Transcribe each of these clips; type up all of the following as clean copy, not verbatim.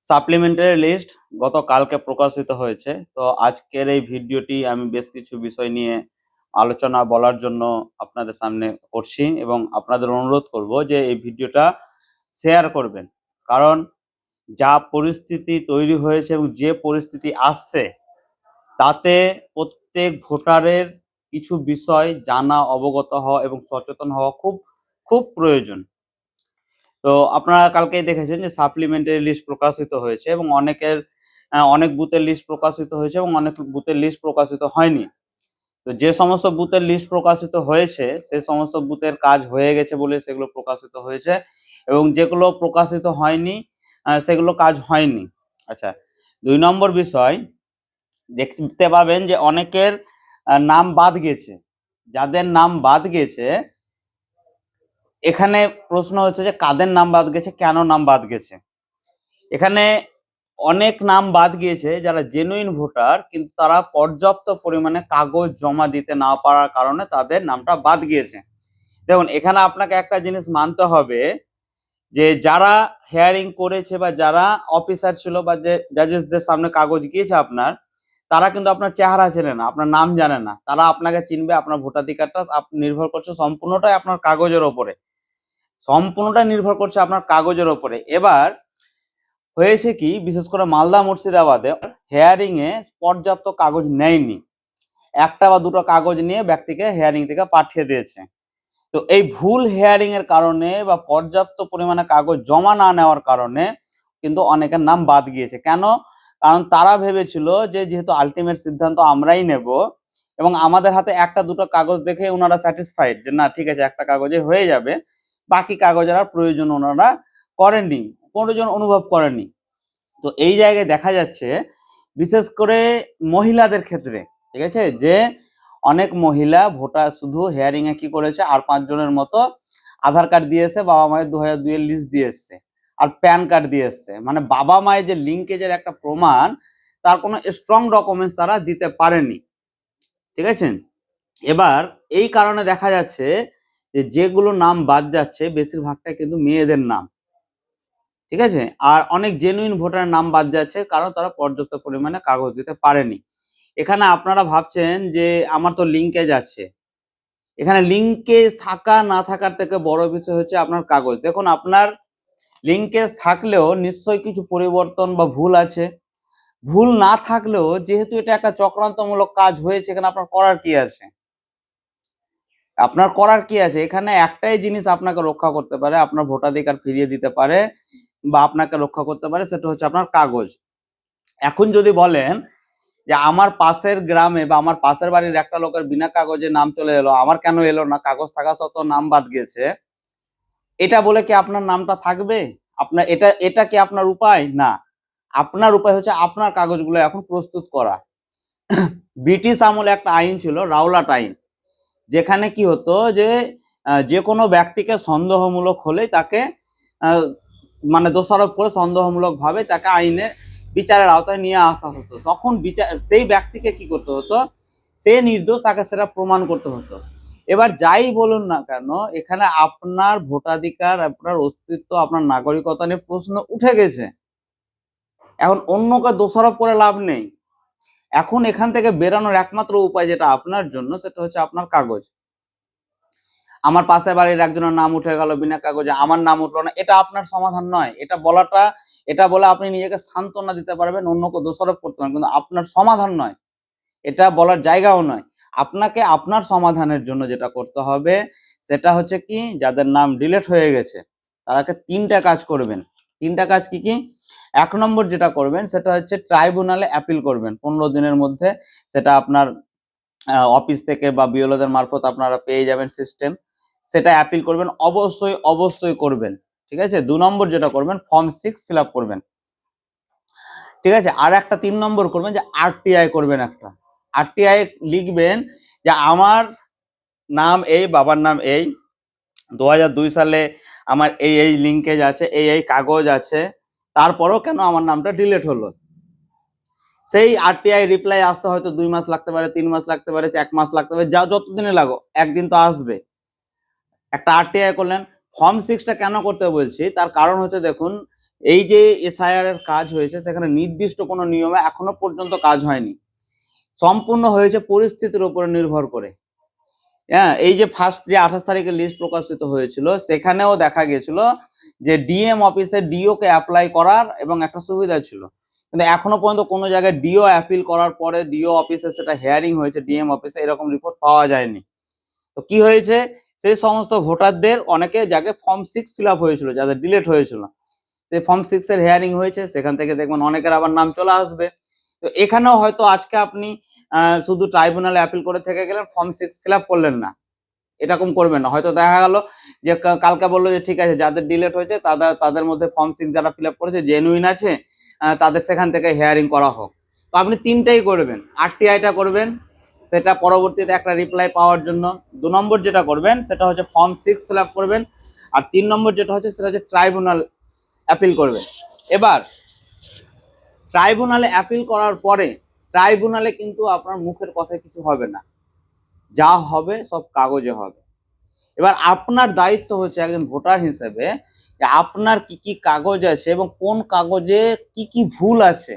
Supplementary list গতকালকে প্রকাশিত হয়েছে। তো আজকের এই ভিডিওটি আমি বেশ কিছু বিষয় নিয়ে আলোচনা বলার জন্য আপনাদের সামনে করছি এবং আপনাদের অনুরোধ করব যে এই ভিডিওটা শেয়ার করবেন, কারণ যা পরিস্থিতি তৈরি হয়েছে এবং যে পরিস্থিতি আসছে তাতে প্রত্যেক ভোটারের কিছু বিষয় জানা, অবগত হওয়া এবং সচেতন হওয়া খুব খুব প্রয়োজন। তো আপনারা কালকেই দেখেছেন যে সাপ্লিমেন্টারি লিস্ট প্রকাশিত হয়েছে এবং অনেক বুথের লিস্ট প্রকাশিত হয়েছে এবং অনেক বুথের লিস্ট প্রকাশিত হয়নি। তো যে সমস্ত বুথের লিস্ট প্রকাশিত হয়েছে সেই সমস্ত বুথের কাজ হয়ে গেছে বলে সেগুলো প্রকাশিত হয়েছে, এবং যেগুলো প্রকাশিত হয়নি সেগুলো কাজ হয়নি। আচ্ছা, 2 নম্বর বিষয়, দেখতে পাবেন যে অনেকের নাম বাদ গেছে। যাদের নাম বাদ গেছে, এখানে প্রশ্ন হচ্ছে যে কাদের নাম বাদ গেছে, কেন নাম বাদ গেছে। এখানে অনেক নাম বাদ গিয়েছে যারা জেনুইন ভোটার, কিন্তু তারা পর্যাপ্ত পরিমাণে কাগজ জমা দিতে না পারার কারণে তাদের নামটা বাদ গিয়েছে। দেখুন, এখানে আপনাকে একটা জিনিস মানতে হবে যে যারা হিয়ারিং করেছে বা যারা অফিসার ছিল বা যে জাজেসদের সামনে কাগজ গিয়েছে আপনার, তারা কিন্তু আপনার চেহারা চেনে না, আপনার নাম জানে না। তারা আপনাকে চিনবে, আপনার ভোটাধিকারটা নির্ভর করছে সম্পূর্ণটাই আপনার কাগজের ওপরে, সম্পূর্ণটা নির্ভর করছে আপনার কাগজের ওপরে। এবার হয়েছে কি, বিশেষ করে মালদা মুর্শিদাবাদে হেয়ারিং এ পর্যাপ্ত কাগজ নেয়নি, একটা বা দুটো কাগজ নিয়ে ব্যক্তিকে হেয়ারিং থেকে পাঠিয়ে দিয়েছে। তো এই ভুল হেয়ারিং এর কারণে বা পর্যাপ্ত পরিমাণে কাগজ জমা না নেওয়ার কারণে কিন্তু অনেকের নাম বাদ গিয়েছে। কেন? কারণ তারা ভেবেছিল যে যেহেতু আলটিমেট সিদ্ধান্ত আমরাই নেব এবং আমাদের হাতে একটা দুটো কাগজ দেখে ওনারা স্যাটিসফাইড যে না ঠিক আছে, একটা কাগজে হয়ে যাবে, বাকি কাগজের আর প্রয়োজন ওনারা করেননি, প্রয়োজন অনুভব করেননি। তো এই জায়গায় দেখা যাচ্ছে বিশেষ করে মহিলাদের ক্ষেত্রে, ঠিক আছে, যে অনেক মহিলা ভোটার শুধু হেয়ারিং এ কি করেছে, আর 5 জনের মতো আধার কার্ড দিয়েছে, বাবা মায়ের 2002 এর লিস্ট দিয়ে এসছে, আর প্যান কার্ড দিয়ে এসছে। মানে বাবা মায়ের যে লিঙ্কেজের একটা প্রমাণ, তার কোনো স্ট্রং ডকুমেন্টস তারা দিতে পারেনি, ঠিক আছে। এবার এই কারণে দেখা যাচ্ছে যে যেগুলো নাম বাদ যাচ্ছে বেশিরভাগটা কিন্তু মেয়েদের নাম, ঠিক আছে। আর অনেক জেনুইন ভোটারের নাম বাদ যাচ্ছে কারণ তারা পর্যাপ্ত পরিমাণে কাগজ দিতে পারেনি। এখানে আপনারা ভাবছেন যে আমার তো লিঙ্কেজ আছে, এখানে লিঙ্কেজ থাকা না থাকার থেকে বড় বিষয় হচ্ছে আপনার কাগজ। দেখুন, আপনার লিঙ্কেজ থাকলেও নিশ্চয়ই কিছু পরিবর্তন বা ভুল আছে, ভুল না থাকলেও যেহেতু এটা একটা চক্রান্তমূলক কাজ হয়েছে, এখানে আপনার করার কি আছে? আপনার করার কি আছে? এখানে একটাই জিনিস আপনাকে রক্ষা করতে পারে, আপনার ভোটাধিকার ফিরিয়ে দিতে পারে বা আপনাকে রক্ষা করতে পারে, সেটা হচ্ছে আপনার কাগজ। এখন যদি বলেন যে আমার পাশের গ্রামে বা আমার পাশের বাড়ির একটা লোকের বিনা কাগজে নাম চলে এলো, আমার কেন এলো না, কাগজ থাকা সত্ত্বেও নাম বাদ গেছে, এটা বলে কি আপনার নামটা থাকবে? আপনার এটা কি আপনার উপায়? না, আপনার উপায় হচ্ছে আপনার কাগজগুলো এখন প্রস্তুত করা। ব্রিটিশ আমলে একটা আইন ছিল, রাওলাট আইন, যেখানে কি হতো যে কোনো ব্যক্তিকে সন্দেহমূলক হলেই তাকে মানে দোষারোপ করে সন্দেহমূলক ভাবে তাকে আইনে বিচারের আওতায় নিয়ে আসা হতো। তখন সেই ব্যক্তিকে কি করতে হতো, সে নির্দোষ, তাকে সেটা প্রমাণ করতে হতো। এবার যাই বলুন না কেন, এখানে আপনার ভোটাধিকার, আপনার অস্তিত্ব, আপনার নাগরিকতা নিয়ে প্রশ্ন উঠে গেছে। এখন অন্যকে দোষারোপ করে লাভ নেই। এখন এখান থেকে বেরানোর একমাত্র উপায় যেটা আপনার জন্য, সেটা হচ্ছে আপনার কাগজ। আমার পাশের বাড়ির একজনের নাম উঠে গেল বিনা কাগজে, আমার নাম উঠলো না, এটা আপনার সমাধান নয়। এটা বলে আপনি নিজেকে সান্ত্বনা দিতে পারবেন, অন্যকে দোষারোপ করতে পারবেন, কিন্তু আপনার সমাধান নয়, এটা বলার জায়গাও নয়। আপনাকে আপনার সমাধানের জন্য যেটা করতে হবে সেটা হচ্ছে কি, যাদের নাম ডিলিট হয়ে গেছে তারাকে 3টা কাজ করবেন। 3টা কাজ কি কি? 1 নম্বর যেটা করবেন সেটা হচ্ছে ট্রাইব্যুনালে অ্যাপিল করবেন 15 দিনের মধ্যে। সেটা আপনার অফিস থেকে বা বিএলওদের মারফত আপনারা পেয়ে যাবেন সিস্টেম, সেটা অ্যাপিল করবেন, অবশ্যই অবশ্যই করবেন, ঠিক আছে। 2 নম্বর যেটা করবেন, ফর্ম 6 ফিল আপ করবেন, ঠিক আছে। আর একটা 3 নম্বর করবেন যে আরটিআই করবেন। একটা আরটিআই লিখবেন যে আমার নাম এই, বাবার নাম এই, 2002 সালে আমার এই লিঙ্কেজ আছে, এই কাগজ আছে, তারপরও কেন আমার নামটা ডিলিট হলো। সেই আরটিআই রিপ্লাই আসতে হয়তো 2 মাস লাগতে পারে, 3 মাস লাগতে পারে, 1 মাস লাগতে পারে, যা যতদিনে লাগো, একদিন তো আসবে। একটা আরটিআই করলেন। ফর্ম 6টা কেন করতে বলছি, তার কারণ হচ্ছে দেখুন, এই যে এসআইআর এর কাজ হয়েছে সেখানে নির্দিষ্ট কোনো নিয়মে এখনো পর্যন্ত কাজ হয়নি, সম্পূর্ণ হয়েছে পরিস্থিতির উপরে নির্ভর করে। হ্যাঁ, এই যে ফার্স্ট যে 28 তারিখে লিস্ট প্রকাশিত হয়েছিল সেখানেও দেখা গেছিল যে ডিএম অফিসে ডিও কে অ্যাপ্লাই করার এবং একটা সুবিধা ছিল, কিন্তু এখনো পর্যন্ত কোনো জায়গায় ডিও অ্যাপিল করার পরে ডিও অফিসে সেটা হিয়ারিং হয়েছে ডিএম অফিসে, এরকম রিপোর্ট পাওয়া যায়নি। তো কি হয়েছে, সেই সমস্ত ভোটারদের অনেকে যাকে ফর্ম 6 ফিল আপ হয়েছিল, যাদের ডিলেট হয়েছিল, সেই ফর্ম 6 এর হিয়ারিং হয়েছে, সেখান থেকে দেখবেন অনেকের আবার নাম চলে আসবে। তো এখানেও হয়তো আজকে আপনি শুধু ট্রাইব্যুনালে অ্যাপিল করে থেকে গেলেন, ফর্ম 6 ফিল আপ করলেন না, এরকম করবেন না। হয়তো দেখা গেল যে কালকে বললো যে ঠিক আছে যাদের ডিলেট হয়েছে তাদের মধ্যে ফর্ম 6 যারা ফিল আপ করেছে জেনুইন আছে, তাদের সেখান থেকে হিয়ারিং করা হোক। তো আপনি তিনটাই করবেন, আরটিআইটা করবেন সেটা পরবর্তীতে একটা রিপ্লাই পাওয়ার জন্য, 2 নম্বর যেটা করবেন সেটা হচ্ছে ফর্ম 6 ফিল আপ করবেন, আর 3 নম্বর যেটা হচ্ছে সেটা হচ্ছে ট্রাইব্যুনাল অ্যাপিল করবেন। এবার ট্রাইব্যুনালে অ্যাপিল করার পরে ট্রাইব্যুনালে কিন্তু আপনার মুখের কথায় কিছু হবে না, যা হবে সব কাগজে হবে। এবার আপনার দায়িত্ব হচ্ছে একজন ভোটার হিসেবে যে আপনার কি কি কাগজ আছে এবং কোন কাগজে কি কি ভুল আছে।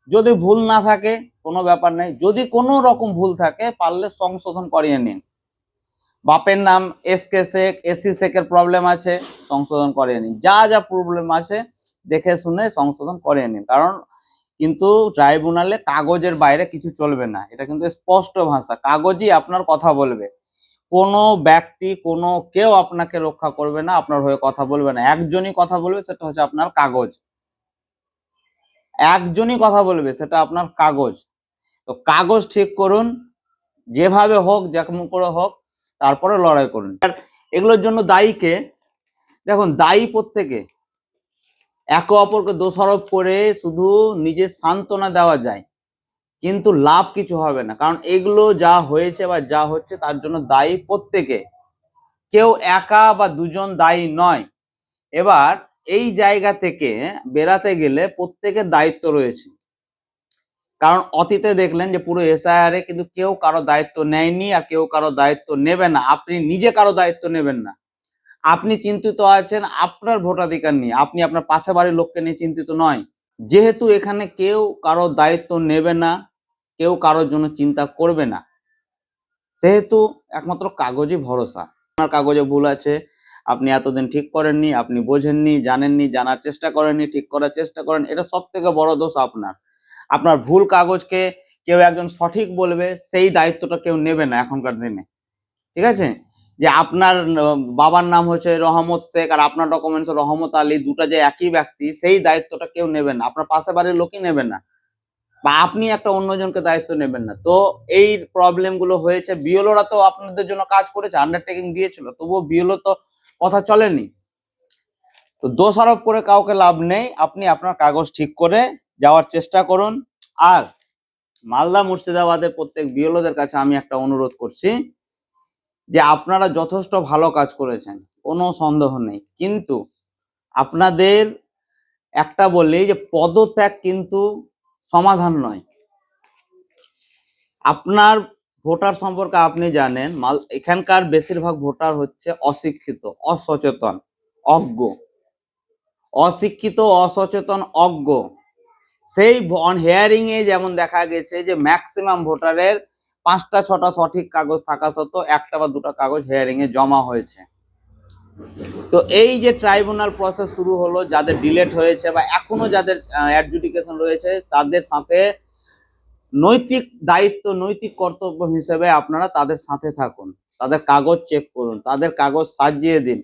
যদি ভুল না থাকে কোনো ব্যাপার নেই, যদি কোনো রকম ভুল থাকে পারলে সংশোধন করিয়ে নিন। বাপের নাম এসকে শেখ, এসি শেখের প্রবলেম আছে, সংশোধন করিয়ে নিন। যা যা প্রবলেম আছে দেখে শুনে সংশোধন করিয়ে নিন, কারণ কিন্তু ট্রাইব্যুনালে কাগজের বাইরে কিছু চলবে না, এটা কিন্তু স্পষ্ট ভাষা, কাগজই আপনার কথা বলবে। কোনো ব্যক্তি কোনো কেউ আপনাকে রক্ষা করবে না, আপনার হয়ে কথা বলবে না, একজনই কথা বলবে, সেটা হচ্ছে আপনার কাগজ। একজনই কথা বলবে, সেটা আপনার কাগজ। তো কাগজ ঠিক করুন, যেভাবে হোক যেমন করে হোক, তারপরে লড়াই করুন। আর এগুলোর জন্য দায়ীকে দেখুন, দায়ী প্রত্যেকে, একে অপরকে দোষারোপ করে শুধু নিজের সান্ত্বনা দেওয়া যায়, কিন্তু লাভ কিছু হবে না, কারণ এগুলো যা হয়েছে বা যা হচ্ছে তার জন্য দায়ী প্রত্যেকে, কেউ একা বা দুজন দায়ী নয়। এবার এই জায়গা থেকে বেরাতে গেলে প্রত্যেকের দায়িত্ব রয়েছে, কারণ অতীতে দেখলেন যে পুরো এসআইআর এ কিন্তু কেউ কারো দায়িত্ব নেয়নি আর কেউ কারো দায়িত্ব নেবে না। আপনি নিজে কারো দায়িত্ব নেবেন না, আপনি চিন্তিত আছেন আপনার ভোটাধিকার নিয়ে, আপনি আপনার পাশে বাড়ির লোককে নিয়ে চিন্তিত নয়। যেহেতু এখানে কেউ কারো দায়িত্ব নেবে না, কেউ কারোর জন্য চিন্তা করবে না, সেহেতু একমাত্র কাগজই ভরসা। আপনার কাগজে ভুল আছে, আপনি এতদিন ঠিক করেননি, আপনি বোঝেননি, জানেননি, জানার চেষ্টা করেননি, ঠিক করার চেষ্টা করেন, এটা সব থেকে বড় দোষ আপনার। আপনার ভুল কাগজকে কেউ একজন সঠিক বলবে, সেই দায়িত্বটা কেউ নেবে না এখনকার দিনে। ঠিক আছে, যে আপনার বাবার নাম হচ্ছে রহমত শেখ আর আপনার ডকুমেন্টস রহমত আলী, দুটা যে একই ব্যক্তি, সেই দায়িত্বটা কেউ নেবে না, আপনার পাশে বাড়ির লোকই নেবে না, বা আপনি একটা অন্যজনকে দায়িত্ব নেবেন না। তো এই প্রবলেম গুলো হয়েছে। বিএলওরা তো আপনাদের জন্য কাজ করেছে, আন্ডারটেকিং দিয়েছিল, তবুও বিএলও তো কথা চলেনি। তো দোষারোপ করে কাউকে লাভ নেই, আপনি আপনার কাগজ ঠিক করে যাওয়ার চেষ্টা করুন। আর মালদা মুর্শিদাবাদের প্রত্যেক বিএলওদের কাছে আমি একটা অনুরোধ করছি যে আপনারা যথেষ্ট ভালো কাজ করেছেন, কোনো সন্দেহ নেই, কিন্তু আপনাদের একটা বলি যে পদত্যাগ কিন্তু সমাধান নয়। আপনার ভোটার সম্পর্কে আপনি জানেন, এখানকার বেশিরভাগ ভোটার হচ্ছে অশিক্ষিত, অসচেতন, অজ্ঞ, অশিক্ষিত, অসচেতন, অজ্ঞ। সেই হিয়ারিং এ যেমন দেখা গেছে যে ম্যাক্সিমাম ভোটারের 5টা 6টা সঠিক কাগজ থাকা সত্ত্বেও 1টা বা 2টা কাগজ হিয়ারিং এ জমা হয়েছে। তো এই যে ট্রাইব্যুনাল প্রসেস শুরু হলো, যাদের ডিলেট হয়েছে বা এখনো যাদের অ্যাডজুডিকেশন রয়েছে, তাদের সাথে নৈতিক দায়িত্ব, নৈতিক কর্তব্য হিসেবে আপনারা তাদের সাথে থাকুন, তাদের কাগজ চেক করুন, তাদের কাগজ সাজিয়ে দিন,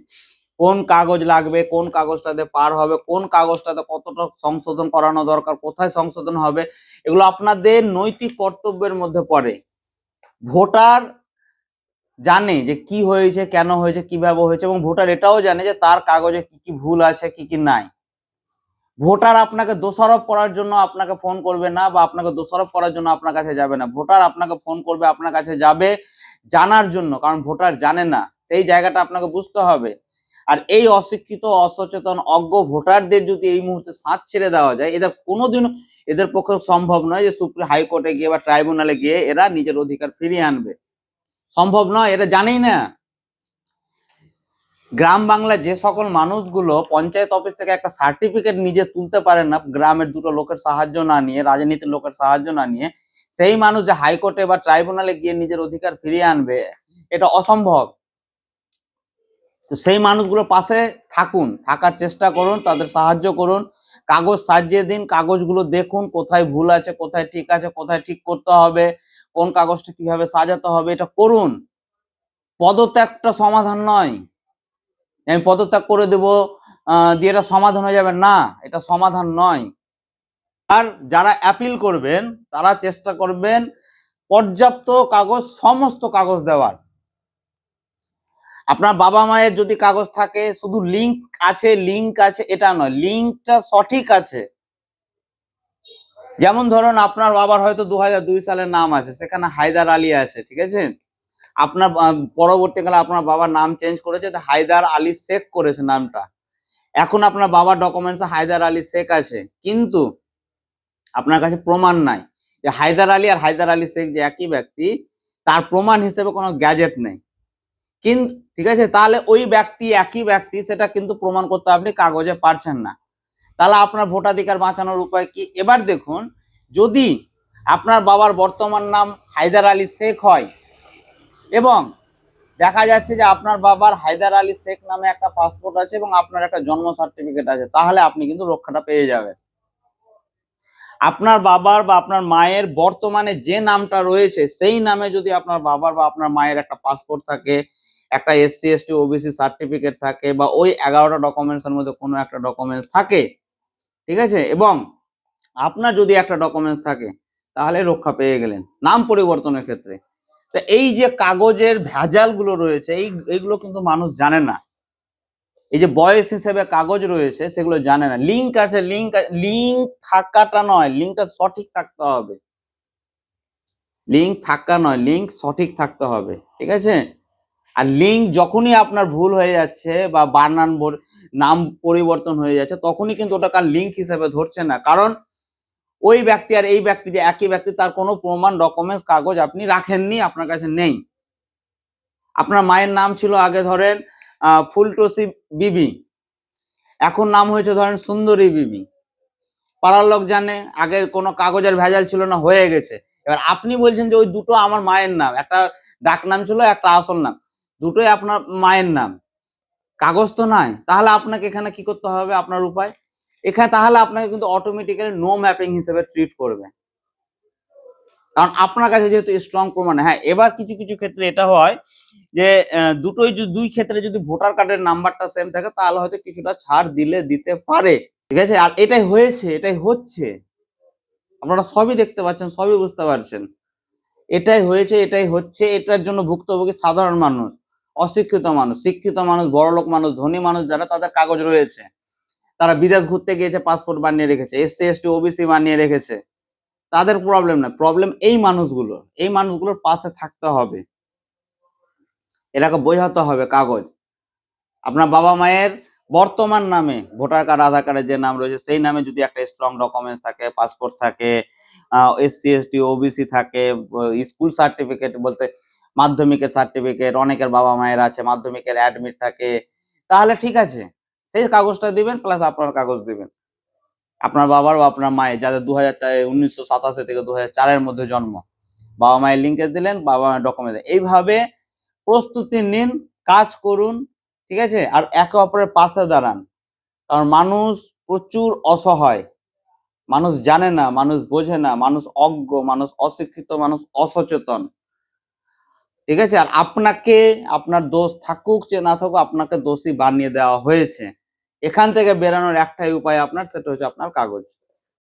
কোন কাগজ লাগবে, কোন কাগজটাতে পার হবে, কোন কাগজটাতে কতটা সংশোধন করানো দরকার, কোথায় সংশোধন হবে, এগুলো আপনাদের নৈতিক কর্তব্যের মধ্যে পড়ে। ভোটার জানে যে কি হয়েছে, কেন হয়েছে, কিভাবে হয়েছে, এবং ভোটার এটাও জানে যে তার কাগজে কি কি ভুল আছে, কি কি নাই। ভোটার আপনাকে দোষারোপ করার জন্য আপনাকে ফোন করবে না, বা আপনাকে দোষারোপ করার জন্য আপনার কাছে যাবে না। ভোটার আপনাকে ফোন করবে, আপনার কাছে যাবে জানার জন্য, কারণ ভোটার জানে না, সেই জায়গাটা আপনাকে বুঝতে হবে। আর এই অশিক্ষিত, অসচেতন, অজ্ঞ ভোটারদের যদি এই মুহূর্তে সাথ ছেড়ে দেওয়া যায়, এদের কোনোদিনও এদের পক্ষে সম্ভব নয় যে সুপ্রিম হাইকোর্টে গিয়ে বা ট্রাইব্যুনালে গিয়ে এরা নিজের অধিকার ফিরিয়ে আনবে, সম্ভব নয়, এরা জানেই না। গ্রাম বাংলায় যে সকল মানুষগুলো পঞ্চায়েত অফিস থেকে একটা সার্টিফিকেট নিজে তুলতে পারে না, গ্রামের দুটো লোকের সাহায্য না নিয়ে, রাজনীতির লোকের সাহায্য না নিয়ে, সেই মানুষ যে হাইকোর্টে বা ট্রাইব্যুনালে গিয়ে নিজের অধিকার ফিরিয়ে আনবে, এটা অসম্ভব। তো সেই মানুষগুলোর পাশে থাকুন, থাকার চেষ্টা করুন, তাদের সাহায্য করুন, কাগজ সাজিয়ে দিন, কাগজগুলো দেখুন কোথায় ভুল আছে, কোথায় ঠিক আছে, কোথায় ঠিক করতে হবে, কোন কাগজটা কিভাবে সাজাতে হবে, এটা করুন। পদত্যাগটা সমাধান নয়, আমি পদত্যাগ করে দেব দিয়ে এটা সমাধান হয়ে যাবে, না, এটা সমাধান নয়। আর যারা অ্যাপিল করবেন তারা চেষ্টা করবেন পর্যাপ্ত কাগজ, সমস্ত কাগজ দেওয়ার। আপনার বাবা মায়ের যদি কাগজ থাকে, শুধু লিঙ্ক আছে এটা নয়, লিঙ্কটা সঠিক আছে। যেমন ধরুন আপনার বাবার হয়তো 2002 সালের নাম আছে, সেখানে হায়দার আলী আছে, ঠিক আছে, আপনার পরবর্তীকালে আপনার বাবার নাম চেঞ্জ করেছে, হায়দার আলী শেখ করেছে নামটা, এখন আপনার বাবার ডকুমেন্টসে হায়দার আলী শেখ আছে, কিন্তু আপনার কাছে প্রমাণ নাই যে হায়দার আলী আর হায়দার আলী শেখ যে একই ব্যক্তি, তার প্রমাণ হিসেবে কোনো গ্যাজেট নেই, কিন্তু ঠিক আছে, তাহলে ওই ব্যক্তি একই ব্যক্তি, সেটা কিন্তু প্রমাণ করতে আপনি কাগজে পারছেন না, তাহলে আপনার ভোটাধিকার বাঁচানোর উপায় কি? এবার দেখুন, যদি আপনার বাবার বর্তমান নাম হায়দার আলী শেখ হয় এবং দেখা যাচ্ছে যে আপনার বাবার হায়দার আলী শেখ নামে একটা পাসপোর্ট আছে এবং আপনার একটা জন্ম সার্টিফিকেট আছে, তাহলে আপনি কিন্তু রক্ষাটা পেয়ে যাবেন। আপনার বাবার বা আপনার মায়ের বর্তমানে যে নামটা রয়েছে সেই নামে যদি আপনার বাবার বা আপনার মায়ের একটা পাসপোর্ট থাকে, একটা SC ST OBC সার্টিফিকেট থাকে, বা ওই 11টা ডকুমেন্টসের মধ্যে কোনো একটা ডকুমেন্টস থাকে, ঠিক আছে, এবং আপনার যদি একটা ডকুমেন্টস থাকে, তাহলে রক্ষা পেয়ে গেলেন নাম পরিবর্তনের ক্ষেত্রে। তো এই যে কাগজের ভেজালগুলো রয়েছে, এইগুলো কিন্তু মানুষ জানে না। এই যে বয়স হিসেবে কাগজ রয়েছে সেগুলো জানে না। লিঙ্ক আছে, লিঙ্ক থাকাটা নয়, লিঙ্কটা সঠিক থাকতে হবে, লিঙ্ক থাকা নয়, লিঙ্ক সঠিক থাকতে হবে, ঠিক আছে। আর লিঙ্ক যখনই আপনার ভুল হয়ে যাচ্ছে বা বানান নাম পরিবর্তন হয়ে যাচ্ছে, তখনই কিন্তু ওটা কার লিঙ্ক হিসেবে ধরছে না, কারণ ওই ব্যক্তি আর এই ব্যক্তি যে একই ব্যক্তি, তার কোনো প্রমাণ, ডকুমেন্টস, কাগজ আপনি রাখেননি, আপনার কাছে নেই। আপনার মায়ের নাম ছিল আগে ধরেন ফুলটসি বিবি, এখন নাম হয়েছে ধরেন সুন্দরী বিবি, পাড়ার লোক জানে, আগের কোনো কাগজের ভেজাল ছিল না, হয়ে গেছে। এবার আপনি বলছেন যে ওই দুটো আমার মায়ের নাম, একটা ডাক নাম ছিল, একটা আসল নাম, দুটোই আপনার মায়ের নাম, কাগজ তো নাই, তাহলে আপনাকে এখানে কি করতে হবে? আপনার উপায় এখানে, তাহলে আপনাকে কিন্তু অটোমেটিক্যালি নো ম্যাপিং হিসেবে ট্রিট করবে, কারণ আপনার কাছে যেহেতু স্ট্রং প্রমাণ। হ্যাঁ, এবার কিছু কিছু ক্ষেত্রে এটা হয় যে দুই ক্ষেত্রে যদি ভোটার কার্ডের নাম্বারটা সেম থাকে, তাহলে হয়তো কিছুটা ছাড় দিতে পারে, ঠিক আছে। আর এটাই হয়েছে, এটাই হচ্ছে, আপনারা সবই দেখতে পাচ্ছেন, সবই বুঝতে পারছেন, এটাই হয়েছে, এটাই হচ্ছে। এটার জন্য ভুক্তভোগী সাধারণ মানুষ, অশিক্ষিত মানুষ, শিক্ষিত মানুষ, বড়লোক মানুষ, ধনী মানুষ, যারা তাদের কাগজ রয়েছে, তারা বিদেশ ঘুরতে গিয়েছে, পাসপোর্ট বানিয়ে রেখেছে, SC ST OBC বানিয়ে রেখেছে, তাদের প্রবলেম না, প্রবলেম এই মানুষগুলোর পাশে থাকতে হবে, এটাকে বোঝাতে হবে কাগজ। আপনার বাবা মায়ের বর্তমান নামে ভোটার কার্ড, আধার কার্ডে যে নাম রয়েছে সেই নামে যদি একটা স্ট্রং ডকুমেন্টস থাকে, পাসপোর্ট থাকে, SC ST OBC থাকে, স্কুল সার্টিফিকেট বলতে মাধ্যমিকের সার্টিফিকেট, অনেকের বাবা মায়ের আছে, মাধ্যমিকের অ্যাডমিট থাকে, তাহলে ঠিক আছে, সেই কাগজটা দিবেন, প্লাস আপনার কাগজ দিবেন। আপনার বাবার বা আপনার মায়ের যাদের 1987 থেকে 2004-এর মধ্যে জন্ম, বাবা মায়ের লিঙ্কেজ দিলেন, বাবা মায়ের ডকুমেন্ট, এইভাবে প্রস্তুতি নিন, কাজ করুন, ঠিক আছে। আর একে অপরের পাশে দাঁড়ান, কারণ মানুষ প্রচুর অসহায়, মানুষ জানে না, মানুষ বোঝে না, মানুষ অজ্ঞ, মানুষ অশিক্ষিত, মানুষ অসচেতন, ঠিক আছে। আর আপনাকে, আপনার দোষ থাকুক যে না থাকুক, আপনাকে দোষী বানিয়ে দেওয়া হয়েছে। এখান থেকে বেরানোর একটাই উপায় আপনার, সেটা হচ্ছে আপনার কাগজ।